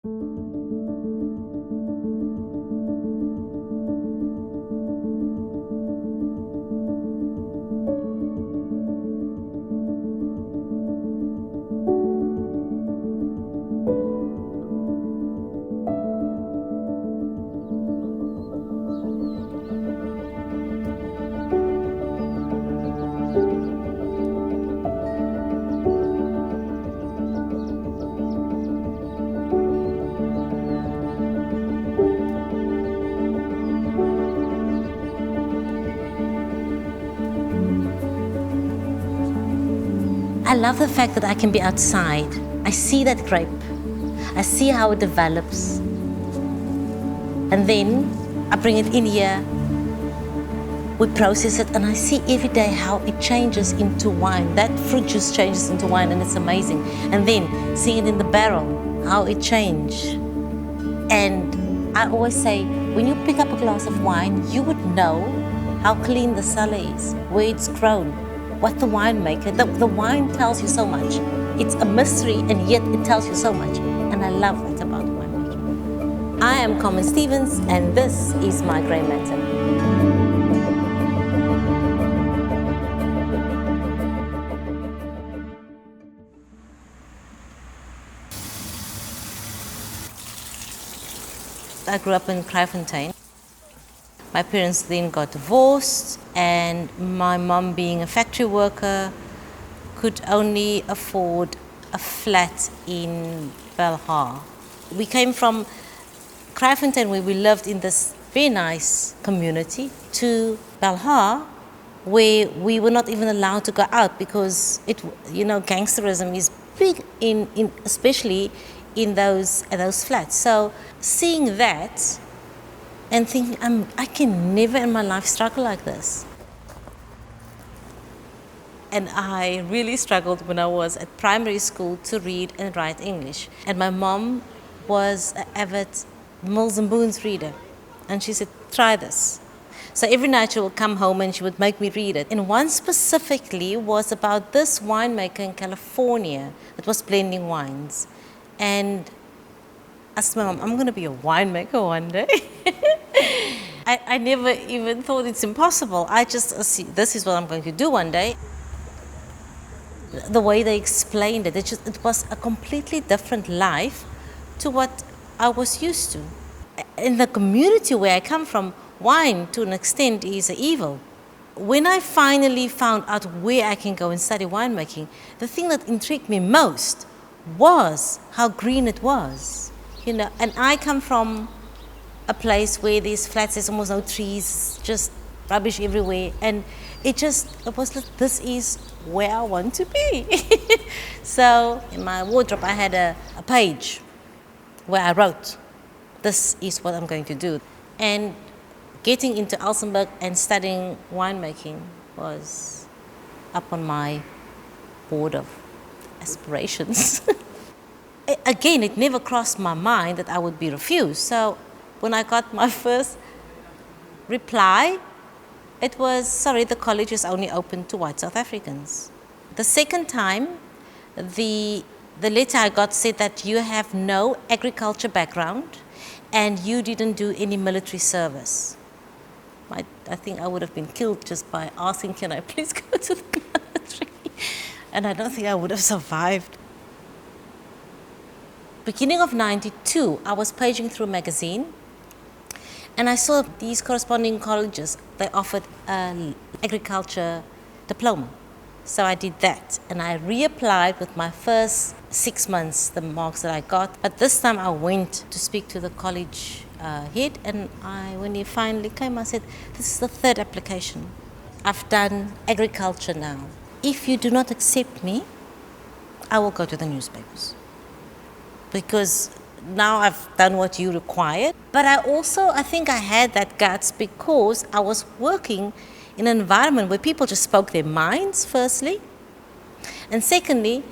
I love the fact that I can be outside. I see that grape. I see how it develops. And then I bring it in here. We process it, and I see every day how it changes into wine. That fruit juice changes into wine, and it's amazing. And then seeing it in the barrel, how it changed. And I always say, when you pick up a glass of wine, you would know how clean the cellar is, where it's grown, what the winemaker, the wine tells you so much. It's a mystery, and yet it tells you so much. And I love that about winemaking. I am Carmen Stevens, and this is my grey matter. I grew up in Kraaifontein. My parents then got divorced, and my mom, being a factory worker, could only afford a flat in Belhar. We came from Kraaifontein, where we lived in this very nice community, to Belhar, where we were not even allowed to go out because gangsterism is big especially in those flats. So seeing that and thinking, I can never in my life struggle like this. And I really struggled when I was at primary school to read and write English. And my mom was an avid Mills and Boon's reader. And she said, try this. So every night she would come home and she would make me read it. And one specifically was about this winemaker in California that was blending wines. And I asked my mom, I'm going to be a winemaker one day. I never even thought it's impossible. I just assumed this is what I'm going to do one day. The way they explained it, it was a completely different life to what I was used to. In the community where I come from, wine to an extent is an evil. When I finally found out where I can go and study winemaking, the thing that intrigued me most was how green it was. And I come from a place where there's flats, there's almost no trees, just rubbish everywhere. And it was like, this is where I want to be. So in my wardrobe, I had a page where I wrote, this is what I'm going to do. And getting into Elsenburg and studying winemaking was up on my board of aspirations. Again, it never crossed my mind that I would be refused. So when I got my first reply, it was, sorry, the college is only open to white South Africans. The second time, the letter I got said that you have no agriculture background and you didn't do any military service. I think I would have been killed just by asking, can I please go to the military? And I don't think I would have survived. Beginning of 92, I was paging through a magazine and I saw these corresponding colleges, they offered an agriculture diploma. So I did that and I reapplied with my first 6 months, the marks that I got. But this time I went to speak to the college head, and when he finally came, I said, this is the third application. I've done agriculture now. If you do not accept me, I will go to the newspapers. Because now I've done what you required. But I think I had that guts because I was working in an environment where people just spoke their minds, firstly. And secondly,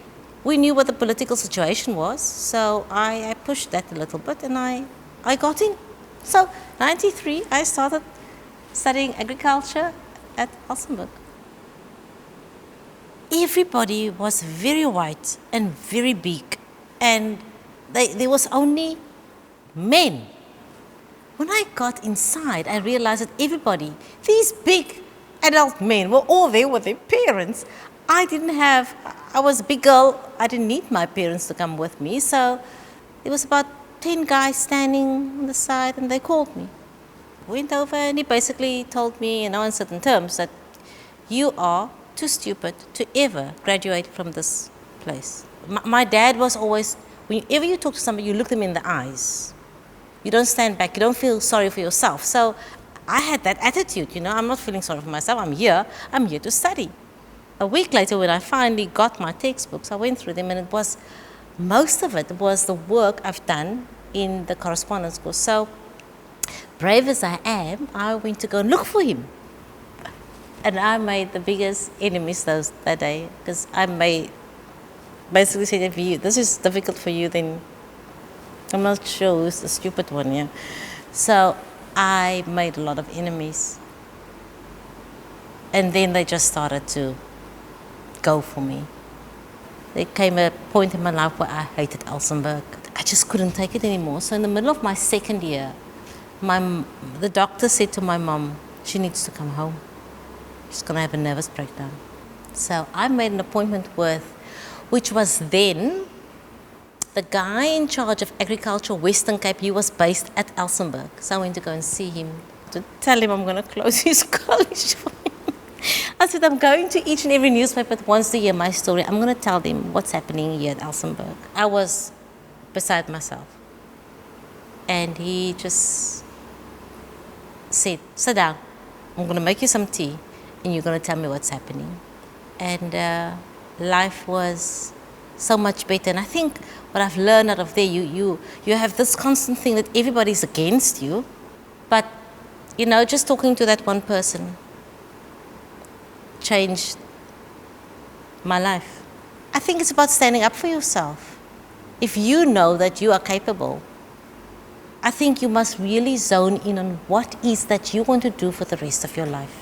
we knew what the political situation was. So I pushed that a little bit and I got in. So 93, I started studying agriculture at Elsenburg. Everybody was very white and very big. And there was only men. When I got inside, I realized that everybody, these big adult men, were all there with their parents. I was a big girl, I didn't need my parents to come with me, so there was about 10 guys standing on the side, and they called me. Went over, and he basically told me, in certain terms, that you are too stupid to ever graduate from this place. My dad was always, whenever you talk to somebody, you look them in the eyes. You don't stand back, you don't feel sorry for yourself. So I had that attitude, I'm not feeling sorry for myself, I'm here to study. A week later, when I finally got my textbooks, I went through them, and most of it was the work I've done in the correspondence course. So, brave as I am, I went to go and look for him. And I made the biggest enemies that day, because I basically said, if this is difficult for you, then I'm not sure who's the stupid one, yeah. So I made a lot of enemies. And then they just started to go for me. There came a point in my life where I hated Elsenburg. I just couldn't take it anymore. So in the middle of my second year, the doctor said to my mom, she needs to come home. She's going to have a nervous breakdown. So I made an appointment which was then the guy in charge of agriculture, Western Cape. He was based at Elsenburg. So I went to go and see him to tell him I'm going to close his college for him. I said, I'm going to each and every newspaper that wants to hear my story. I'm going to tell them what's happening here at Elsenburg. I was beside myself. And he just said, sit down. I'm going to make you some tea, and you're going to tell me what's happening. And life was so much better. And I think what I've learned out of there, you have this constant thing that everybody's against you. But, just talking to that one person changed my life. I think it's about standing up for yourself. If you know that you are capable, I think you must really zone in on what is that you want to do for the rest of your life.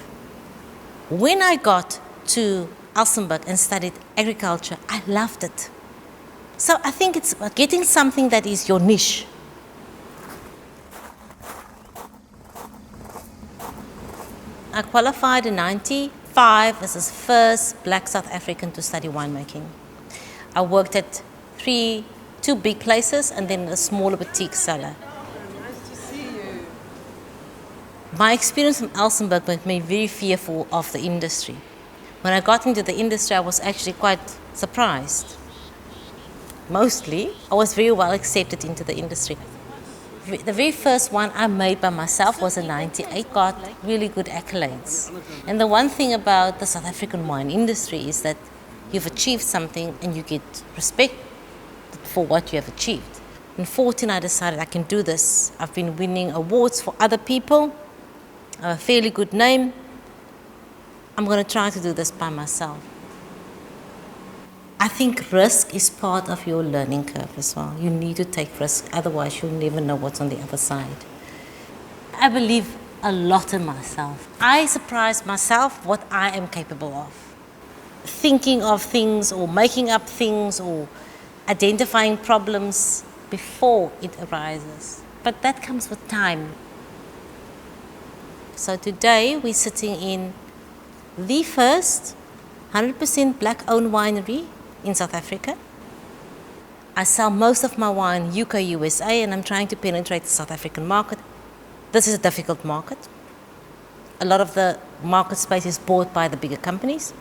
When I got to Elsenburg and studied agriculture, I loved it. So I think it's about getting something that is your niche. I qualified in 1995 as the first black South African to study winemaking. I worked at two big places and then a smaller boutique cellar. Nice to see you. My experience from Elsenburg made me very fearful of the industry. When I got into the industry, I was actually quite surprised. Mostly, I was very well accepted into the industry. The very first one I made by myself was in 98, got really good accolades. And the one thing about the South African wine industry is that you've achieved something and you get respect for what you have achieved. In 2014, I decided I can do this. I've been winning awards for other people. I have a fairly good name. I'm going to try to do this by myself. I think risk is part of your learning curve as well. You need to take risk, otherwise you'll never know what's on the other side. I believe a lot in myself. I surprise myself what I am capable of. Thinking of things or making up things or identifying problems before it arises. But that comes with time. So today we're sitting in the first 100% black-owned winery in South Africa. I sell most of my wine UK, USA, and I'm trying to penetrate the South African market. This is a difficult market. A lot of the market space is bought by the bigger companies.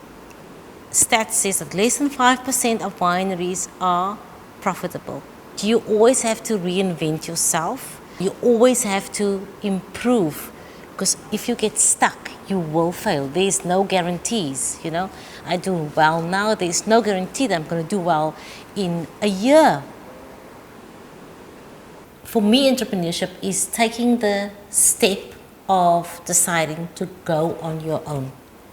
Stats says that less than 5% of wineries are profitable. You always have to reinvent yourself. You always have to improve, because if you get stuck, you will fail. There's no guarantees, I do well now, there's no guarantee that I'm going to do well in a year. For me, entrepreneurship is taking the step of deciding to go on your own,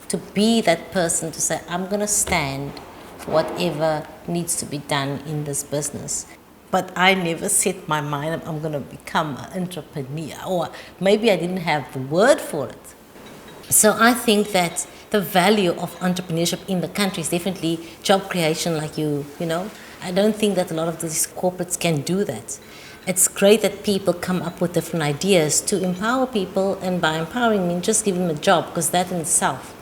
to be that person to say, I'm going to stand for whatever needs to be done in this business. But I never set my mind, I'm going to become an entrepreneur, or maybe I didn't have the word for it. So I think that The value of entrepreneurship in the country is definitely job creation, like you know. I don't think that a lot of these corporates can do that. It's great that people come up with different ideas to empower people, and by empowering, I mean just give them a job, because that in itself,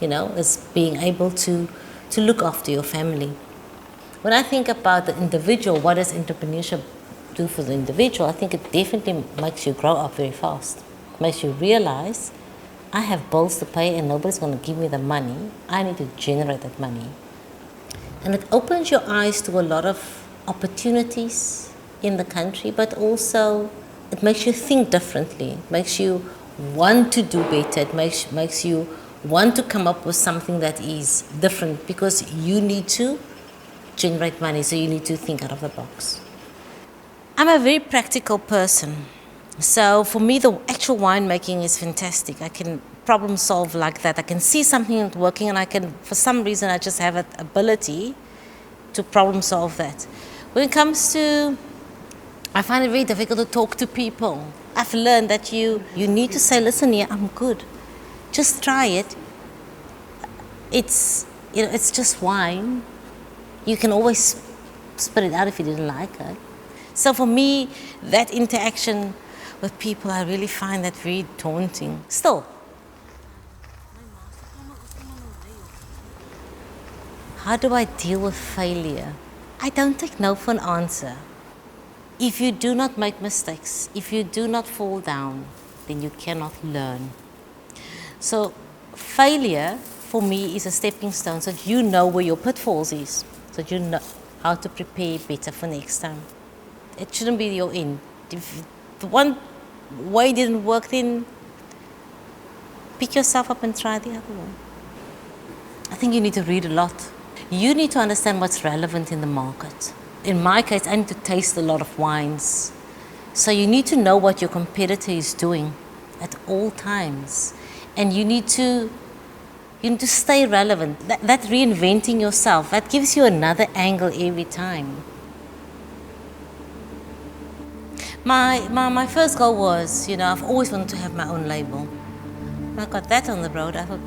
is being able to look after your family. When I think about the individual, what does entrepreneurship do for the individual? I think it definitely makes you grow up very fast. It makes you realize, I have bills to pay and nobody's going to give me the money. I need to generate that money. And it opens your eyes to a lot of opportunities in the country, but also it makes you think differently. It makes you want to do better. It makes you want to come up with something that is different, because you need to generate money, so you need to think out of the box. I'm a very practical person. So for me, the actual winemaking is fantastic. I can problem solve like that. I can see something working, and I can, for some reason, I just have an ability to problem solve that. When it comes to, I find it very difficult to talk to people. I've learned that you need to say, listen here, I'm good. Just try it. It's just wine. You can always spit it out if you didn't like it. So for me, that interaction with people, I really find that very daunting. Still, how do I deal with failure? I don't take no for an answer. If you do not make mistakes, if you do not fall down, then you cannot learn. So failure for me is a stepping stone, so that you know where your pitfalls is, so that you know how to prepare better for next time. It shouldn't be your end. If the one way didn't work, then pick yourself up and try the other one. I think you need to read a lot. You need to understand what's relevant in the market. In my case, I need to taste a lot of wines. So you need to know what your competitor is doing at all times. And you need to stay relevant. That reinventing yourself, that gives you another angle every time. My first goal was, I've always wanted to have my own label. When I got that on the road, I thought,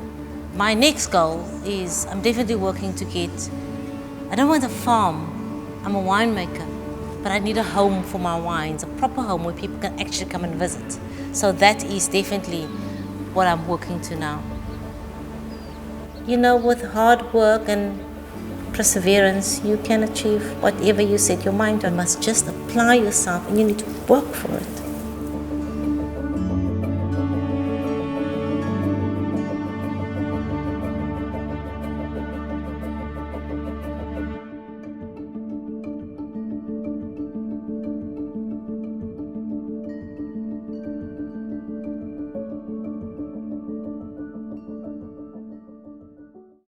my next goal is, I'm definitely working to get, I don't want a farm, I'm a winemaker, but I need a home for my wines, a proper home where people can actually come and visit. So that is definitely what I'm working to now. With hard work and perseverance, you can achieve whatever you set your mind on. You must just apply yourself, and you need to work for it.